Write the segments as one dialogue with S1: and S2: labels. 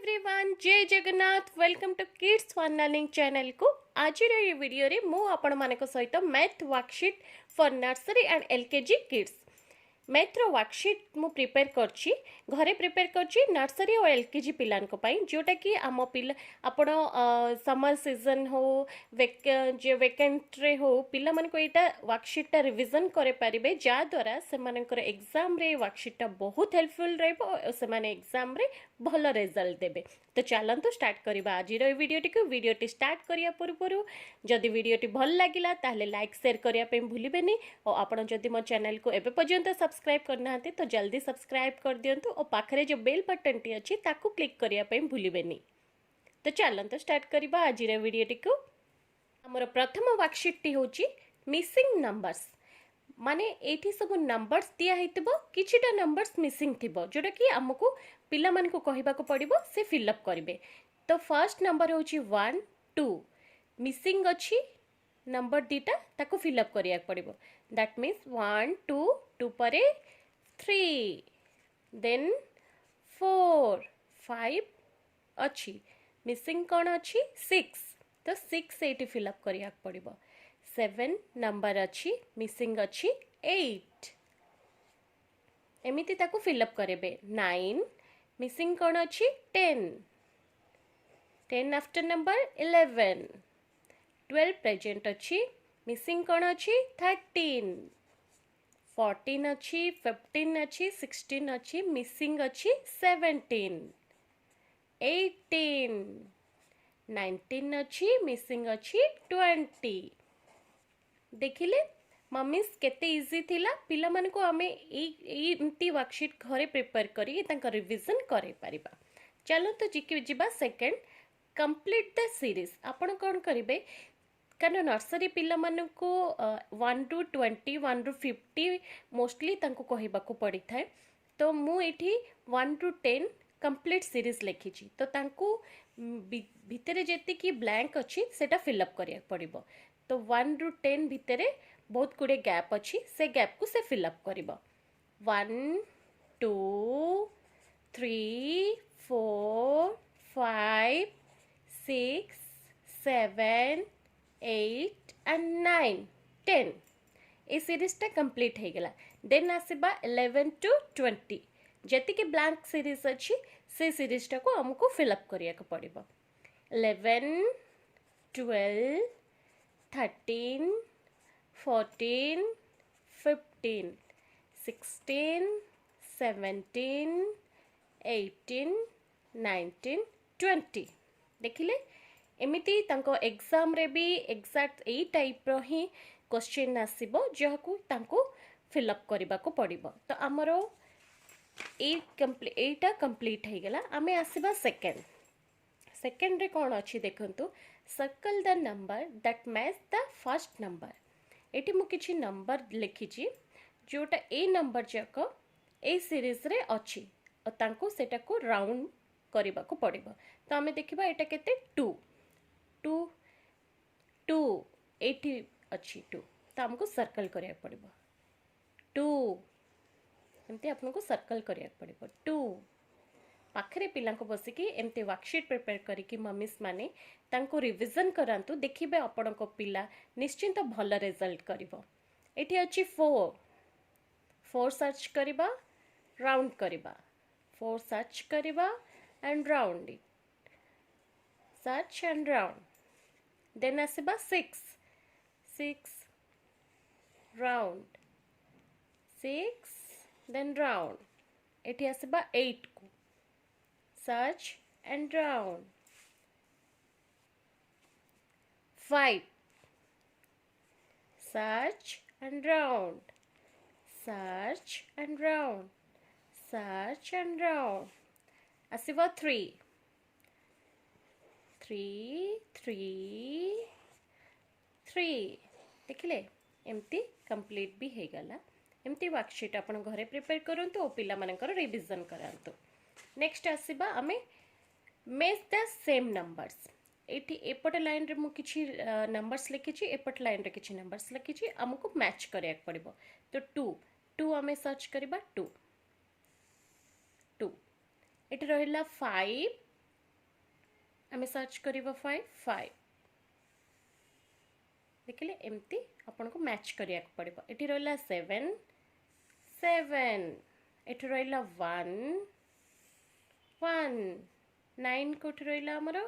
S1: Everyone, जय Jagannath. Welcome to kids fun learning channel को। आज ये वीडियो रे मु आपण मानक सहित math worksheet for nursery and LKG kids math रो वर्कशीट मु प्रिपेयर करछि घरे प्रिपेयर करछि नर्सरी और एलकेजी पिलान को पाई, जोटा कि आम पिला आपण समर सीजन हो जे वेकेंट रे हो पिला मन को एटा वर्कशीट रिवीजन करे पारिबे, जा द्वारा से मानकर एग्जाम रे वर्कशीट बहुत हेल्पफुल रहबो और से माने एग्जाम रे भल रिजल्ट देबे। तो चलंतु स्टार्ट करबा आज वीडियोटी स्टार्ट करिया पूर्व जदि वीडियोटी भल लागिला ताहले लाइक शेयर करिया पे भूलिबेनी और आपण जदि मो चैनल को एबे पर्यंत सब्सक्राइब करना तो जल्दी सब्सक्राइब कर दियंतु और पाखरे जो बेल बटन टी अछि ताकू क्लिक करिया पे भूलिबेनी। तो चलंतु स्टार्ट करबा आज वीडियोटी को। हमर प्रथम वर्कशीट टी होची मिसिंग नंबर्स, माने एठी सब नंबर्स दिया हेतिबो, किछिटा नंबर्स मिसिंग थिबो जोटा कि हमको पिला मन को कहिबा को पड़िबो से फिल अप करिवे। तो फर्स्ट नंबर होची 1 2 मिसिंग अछि नंबर दीटा ताको फिल अप करिया पड़िबो। दैट मीन्स 1 2 2 परे 3 देन 4 5 अछि मिसिंग कोन अछि 6, तो 6 एटी फिल अप करिया पड़िबो। 7 नंबर अच्छी मिसिंग अच्छी 8 एमिति ताको फिल अप करेबे। 9 मिसिंग कोन अच्छी 10 10 आफ्टर नंबर 11 12 प्रेजेंट अच्छी मिसिंग कोन अच्छी 13 14 अच्छी 15 अच्छी 16 अच्छी मिसिंग अच्छी 17 18 19 अच्छी मिसिंग अच्छी 20। देखिले मम्मीस केते इजी थिला, पिला मन को हमें एमती वर्कशीट घरे प्रिपेयर करी तांका रिवीजन करे परिबा। चलो तो जिबा सेकंड कंप्लीट द सीरीज। आपण कोन करिवे कारण नर्सरी पिला मन को 1 टू 20 1 टू 50 मोस्टली तांको कहिबा को पड़ी थाए। तो मु एठी 1 टू 10 कंप्लीट सीरीज लिखी छी, तो तांको भितरे जेति की ब्लैंक अछि सेटा फिल अप करिया पड़िबो। तो 1 टू 10 भितरे बहुत गुड़े गैप अच्छी, से गैप को से फिल अप करिबो। 1 2 3 4 5 6 7 8 एंड 9 10 ए सीरीजटा कंप्लीट हो गला। देन आसीबा 11 टू 20 जेति के ब्लैंक सीरीज अच्छी से सीरीजटा को हमको फिल अप करिया को पड़िबो। 11 12 13 14 15 16 17 18 19 20 देखिले एमिति तांको एग्जाम रे भी एग्जैक्ट ए टाइप रो ही क्वेश्चन आसीबो जहाकू तांको फिल अप करबा को पड़िबो। तो हमरो एटा कंप्लीट हो गला। आमे आसीबा सेकंड रे कोन अछि देखंतु circle the number that match the first number. एटी मु किछि नंबर लिखी छी जोटा ए नंबर जाक ए सीरीज रे अछि और तांको सेटा को राउंड करबा को पड़िबो। तो हमें देखिबा एटा केते 2 2 2 एटी अछि 2, तो हमको सर्कल करिया पड़िबो 2 एमती आपनको सर्कल करिया पड़िबो 2। पाखरे पिला को बसिकी एमती वर्कशीट प्रिपेयर करिकी मम्मीस माने तांको रिवीजन करांतु, देखिबे आपण को पिला निश्चिंत भल रिजल्ट करिवो। एठी अछि 4 4 सर्च करिबा राउंड करिबा 4 सर्च करिबा and round it search and round. Then आसीबा 6 6 राउंड 6 देन राउंड। एठी आसीबा 8 को search and round 5 search and round search and round search and round asiba 3 3 3 3 देखिले एमती कंप्लीट भी हे गला। एमती वर्कशीट आपण घरे प्रिपेयर करंतु और पिला मानकर रिवीजन करांतु। नेक्स्ट आसीबा आमे मैच द सेम नंबर्स। एठी एपट लाइन रे मु किछि नंबर्स लिखि छी, एपट लाइन रे किछि नंबर्स लिखि छी, हमको मैच करिया पड़िबो। तो 2 2 आमे सर्च करबा 2 2 एठी रहिला 5 आमे सर्च करिबा 5 देखिले एमती आपन को मैच करिया पड़िबो। एठी रहला 7 एठी रहला 1 9 कोठी रहला हमरो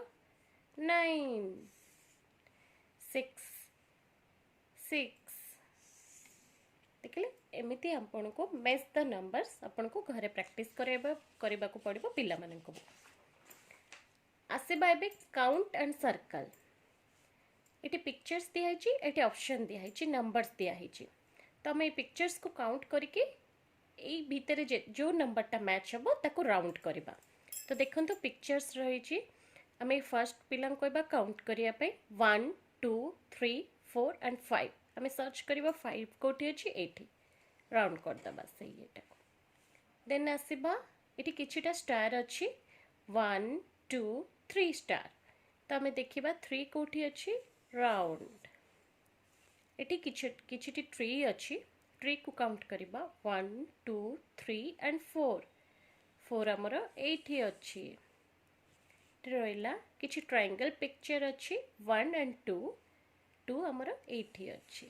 S1: 9 6 देखिले एमिति आपन को मैच द नंबर्स आपन को घरे प्रैक्टिस करबा को पड़िबो पिला मानन को। आसीबा एबे काउंट एंड सर्कल। इटे पिक्चर्स दिया है, इटे ऑप्शन दिया है, नंबर्स दिया है। तो आम पिक्चर्स को काउंट करके यही भितर जो नंबरटा मैच हम ताको राउंड करवा। तो देखो तो पिक्चर्स रही आम फर्स्ट पिला कहवा काउंट करने 1 2 3 4 एंड 5 आम सर्च करवा 5 कौटी अच्छी ये राउंड करदे से ये देन आसवा ये किछिटा स्टार अच्छी 1 2 3 स्टार। तो आम देखा 3 कौटी अच्छी राउंड। एटी किछिटी ट्री अच्छी ट्री को काउंट करवा 1 2 3 एंड 4 आमर एठी अच्छी रहिला किछि ट्रायंगल पिक्चर अच्छी 1 एंड 2 आमर एठी अच्छी।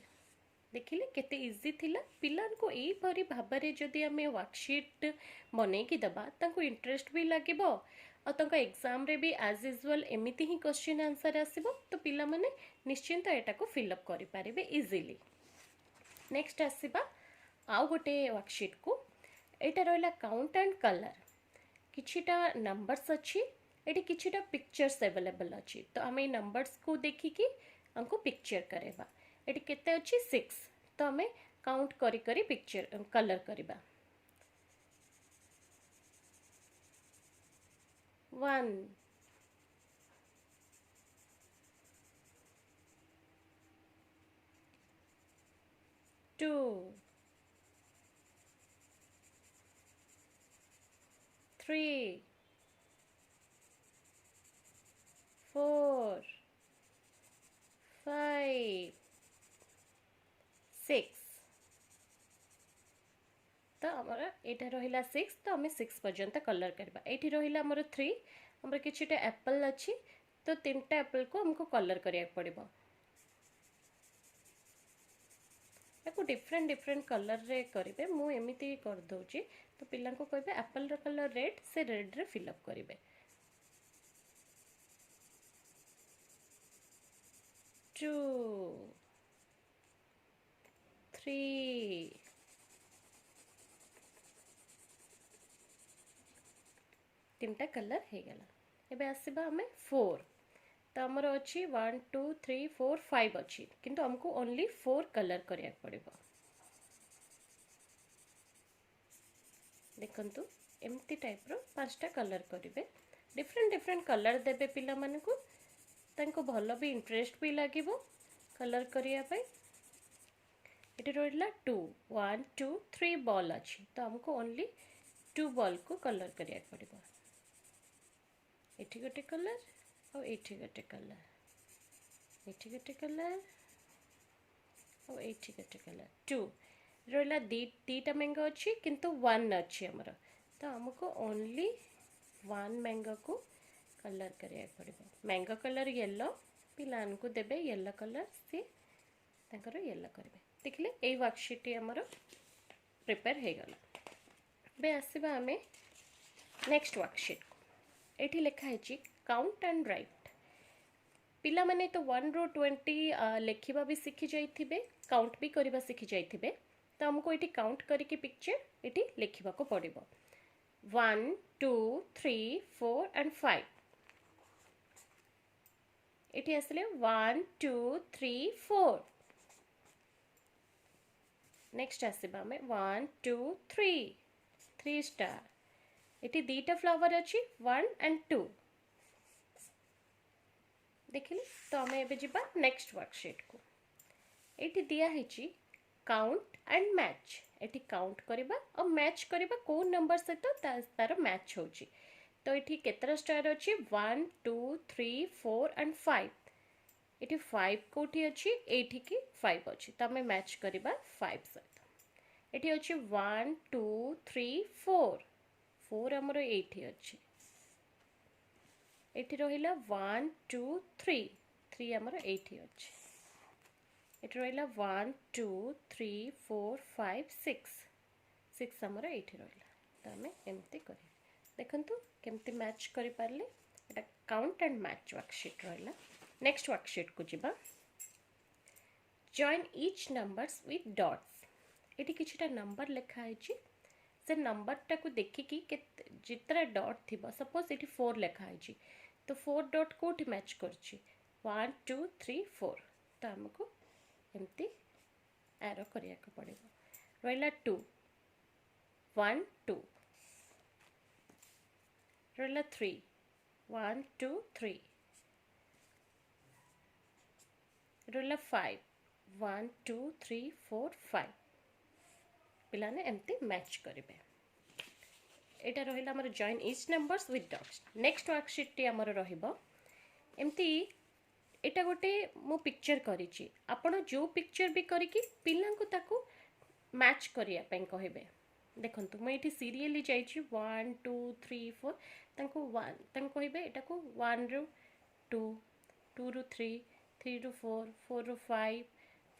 S1: देखिले केते इजी थिला। पिलान को एई परी भाबरे जदि आमे वर्कशीट बनै कि दबा तांको इंटरेस्ट भी लागिबो और तांको एग्जाम रे भी एज यूजुअल एमिति ही क्वेश्चन आंसर आसीबो। तो पिला माने निश्चिंत एटा को फिल अप करि पारिबे इजीली। नेक्स्ट आसीबा आउ गोटे वर्कशीट को। एटा रहला काउंट एंड कलर। किछिटा नंबर्स अच्छी एटी किछिटा पिक्चर्स अवेलेबल अच्छी। तो आमे नंबर्स को देखिकी हमको पिक्चर करेबा। एटी केते अच्छी 6। तो आमे काउंट करी करी पिक्चर कलर करबा 1 2 3 4 5 6। तो आमर एटा रहिला 6। तो आम 6 पर्यंत कलर करबा। एठी रहिला आमर 3 आमर किछिटा एप्पल अच्छी। तो 3टा एप्पल को हमको कलर करिया पड़िबो। याको डिफरेंट डिफरेंट कलर रे करिवे। मु एमिति कर दोची। तो पिला को कहबे एप्पल रो कलर रेड से रेड रे फिल अप करिवे 2 3 तीनटा कलर हो गला। एबे आसीबा हमें 4। तो आमर अच्छी 1 2 3 4 5 अच्छी किंतु हमको ओनली 4 कलर करिया पड़िबो। देखंतु एमती टाइप रो 5टा कलर करिवे। डिफरेंट डिफरेंट कलर देबे पिला माने को तांको भलो भी इंटरेस्ट भी लागिबो कलर करिया पई। एटी रहला 2 1 2 3 बॉल अच्छी। तो हमको ओनली 2 बॉल को कलर करिया पड़िबो। एठी गोटे कलर और एठी गोटे कलर एठी गोटे कलर और एठी गोटे कलर 2 रहला दीटा मैंगो अच्छी किंतु 1 अच्छी हमर। तो हमको ओनली 1 मैंगो को कलर करिया पड़िबो। मैंगो कलर येलो पिलान को देबे येलो कलर से तांकर येलो करबे। देखले एई वर्कशीट हमर प्रिपेयर हे गला। बे आसीबा हमें नेक्स्ट वर्कशीट। एठी लिखा है काउंट एंड राइट। पिला माने तो 1 रो 20 लिखिबा भी सीखी जाइथिबे काउंट भी करबा सीखी जाइथिबे। तो हमको एठी काउंट करके पिक्चर एठी लिखिबा को पड़िबो 1 2 3 4 एंड 5। एठी आसले 1 2 3 4। नेक्स्ट आसीबा हमें 1 2 3 स्टार। एटी दीटा फ्लावर अच्छी 1 एंड 2 देखिले। तो आम एबे जिबा नेक्स्ट वर्कशीट को। एटी दिया है count and match. Eighty count करबा और मैच करबा को नंबर सहित तार मैच होची। तो एटी केतरा स्टार अच्छी 1 2 3 4 एंड 5। एटी 5 कोठी अच्छी एठी की 5 अच्छी। तो आम मैच करबा 5 सहित। एटी अच्छी 1 2 3 4 आमर एठी अच्छी। एठी रहिला 1 2 3 3 हमर एठी अछि एठी रहिला 1 2 3 4 5 6 6 हमर एठी रहिला त हमें एमती करी देखंतु केमती मैच करि पारले एटा काउंट एंड मैच वर्कशीट रहिला नेक्स्ट वर्कशीट को जिबा join each numbers with dots एठी किछटा नंबर लिखा है से नंबर टाको देखिकी जितरा डॉट थी सपोज ये 4 लिखा है तो 4 डॉट कोठी मैच करछि 1 2 3 4 तो हमको एमती एरो करिया को पड़ेगा रहिला 2 1 2 रहिला 3 1 2 3 रहिला 5 1 2 3 4 5 पिलाने एमती मैच करेंगे एटा रहिला हमर join each numbers with dots next worksheet T हमर रहिबो एमती एटा गोटे मु पिक्चर करिछि आपण जो पिक्चर भी करिकि पिलां को ताको मैच करिया पई कहबे देखंतु मैं एठी सीरियली जाइछि 1 2 3 4 तांको 1 तांको कहबे एटा को 1 रो 2 2 रो 3 3 रो 4 4 रो 5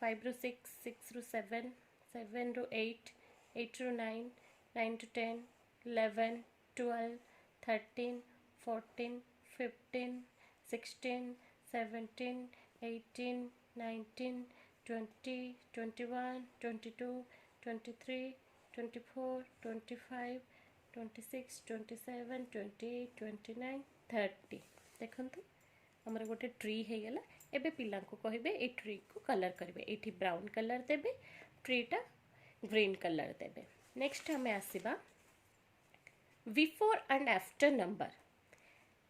S1: 5 रो 6 6 रो 7 7 रो 8 8 रो 9 9 to 10 11 12 13 14 15 16 17 18 19 20 21 22 23 24 25 26 27 28 29 30 देखंतु हमर गोटे ट्री हे गेला एबे पिला को कहबे ए ट्री को कलर करबे एठी ब्राउन कलर देबे ट्री टा ग्रीन कलर देबे नेक्स्ट हमें आसीबा बिफोर एंड आफ्टर नंबर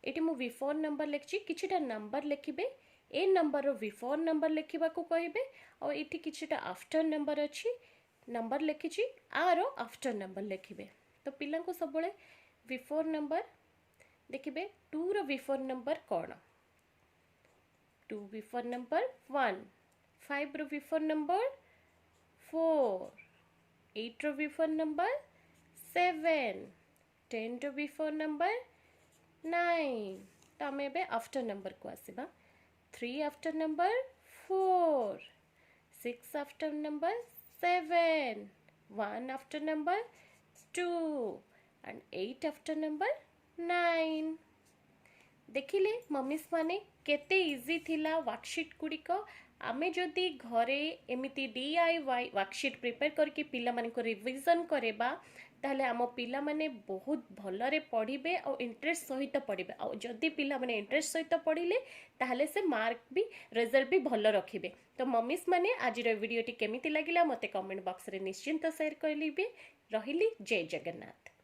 S1: एटी मु बिफोर नंबर लिखछि किछिटा नंबर लिखिबे ए नंबर रो बिफोर नंबर लिखिबा को कहबे और एटी किछिटा आफ्टर नंबर अछि नंबर लिखिछि आरो आफ्टर नंबर लिखिबे तो पिला को सब बळे बिफोर नंबर देखिबे 2 रो बिफोर नंबर कोन 2 बिफोर नंबर 1 5 रो बिफोर नंबर 4 8 रो बिफोर नंबर 7 10 रो बिफोर नंबर 9 तो आम ए आफ्टर नंबर को आसवा 3 after number 4 6 after number 7 1 after number 2 and 8 after number 9 देखिले मम्मीस माने केते इजी थिला वर्कशीट गुड़िक आमे जदि घरे एमिति DIY वर्कशीट प्रिपेयर करके पिला माने को रिवीजन करेबा ताहले आम पिला माने बहुत भलरे पढ़िबे और इंटरेस्ट सहित पढ़िबे और जदि पिला माने इंटरेस्ट सहित पढ़िले ताहले से मार्क भी रिजल्ट भी भल रखिबे तो मम्मीस माने आज वीडियोटी केमिति लागिला मते कमेंट बॉक्स रे निश्चिंत शेयर करलिबे रहिली जय जगन्नाथ।